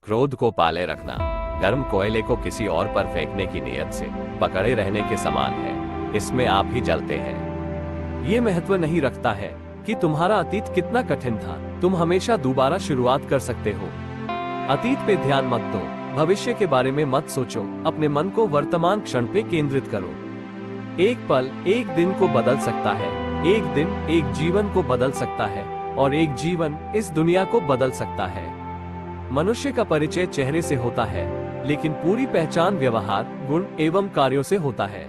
क्रोध को पाले रखना गर्म कोयले को किसी और पर फेंकने की नीयत से पकड़े रहने के समान है। इसमें आप ही जलते हैं। ये महत्व नहीं रखता है कि तुम्हारा अतीत कितना कठिन था। तुम हमेशा दोबारा शुरुआत कर सकते हो। अतीत पे ध्यान मत दो, भविष्य के बारे में मत सोचो। अपने मन को वर्तमान क्षण पे केंद्रित करो। एक पल एक दिन को बदल सकता है, एक दिन एक जीवन को बदल सकता है, और एक जीवन इस दुनिया को बदल सकता है। मनुष्य का परिचय चेहरे से होता है, लेकिन पूरी पहचान व्यवहार, गुण एवं कार्यों से होता है।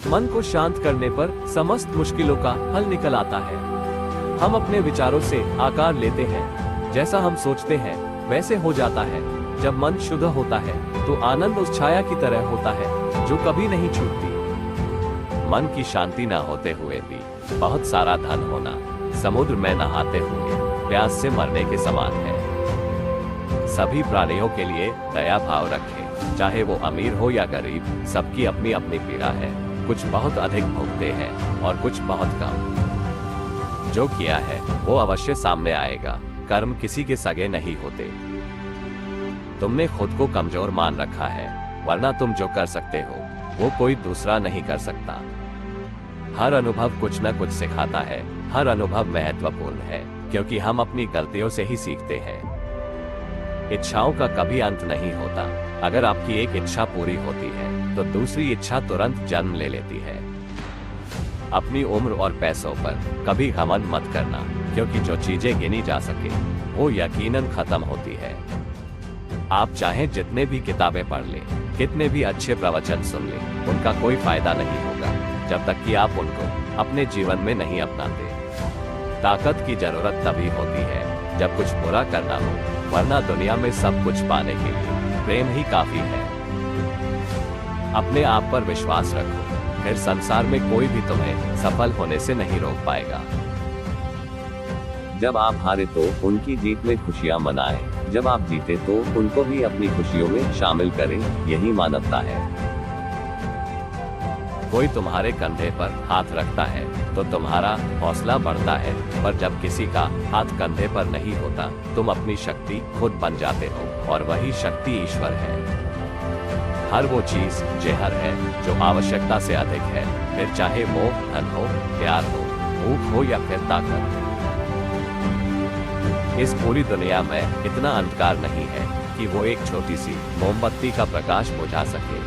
मन को शांत करने पर समस्त मुश्किलों का हल निकल आता है। हम अपने विचारों से आकार लेते हैं। जैसा हम सोचते हैं वैसे हो जाता है। जब मन शुद्ध होता है तो आनंद उस छाया की तरह होता है जो कभी नहीं छूटती। मन की शांति न होते हुए भी बहुत सारा धन होना समुद्र में नहाते हुए प्यास से मरने के समान है। सभी प्राणियों के लिए दया भाव रखें, चाहे वो अमीर हो या गरीब। सबकी अपनी अपनी पीड़ा है। कुछ बहुत अधिक भोगते हैं और कुछ बहुत कम। जो किया है वो अवश्य सामने आएगा। कर्म किसी के सगे नहीं होते। तुमने खुद को कमजोर मान रखा है, वरना तुम जो कर सकते हो वो कोई दूसरा नहीं कर सकता। हर अनुभव कुछ न कुछ सिखाता है। हर अनुभव महत्वपूर्ण है, क्योंकि हम अपनी गलतियों से ही सीखते हैं। इच्छाओं का कभी अंत नहीं होता। अगर आपकी एक इच्छा पूरी होती है तो दूसरी इच्छा तुरंत जन्म ले लेती है। अपनी उम्र और पैसों पर कभी घमंड मत करना, क्योंकि जो चीजें गिनी जा सके वो यकीनन खत्म होती है। आप चाहे जितने भी किताबें पढ़ लें, कितने भी अच्छे प्रवचन सुन लें, उनका कोई फायदा नहीं होगा जब तक कि आप उनको अपने जीवन में नहीं अपनाते। ताकत की जरूरत तभी होती है जब कुछ बुरा करना हो, वरना दुनिया में सब कुछ पाने के लिए प्रेम ही काफी है। अपने आप पर विश्वास रखो, फिर संसार में कोई भी तुम्हें सफल होने से नहीं रोक पाएगा। जब आप हारे तो उनकी जीत में खुशियां मनाएं, जब आप जीते तो उनको भी अपनी खुशियों में शामिल करें। यही मानवता है। कोई तुम्हारे कंधे पर हाथ रखता है तो तुम्हारा हौसला बढ़ता है, पर जब किसी का हाथ कंधे पर नहीं होता तुम अपनी शक्ति खुद बन जाते हो, और वही शक्ति ईश्वर है। हर वो चीज जहर है जो आवश्यकता से अधिक है, फिर चाहे वो धन हो, प्यार हो, भूख हो या फिर ताकत। इस पूरी दुनिया में इतना अंधकार नहीं है कि वो एक छोटी सी मोमबत्ती का प्रकाश बुझा सके।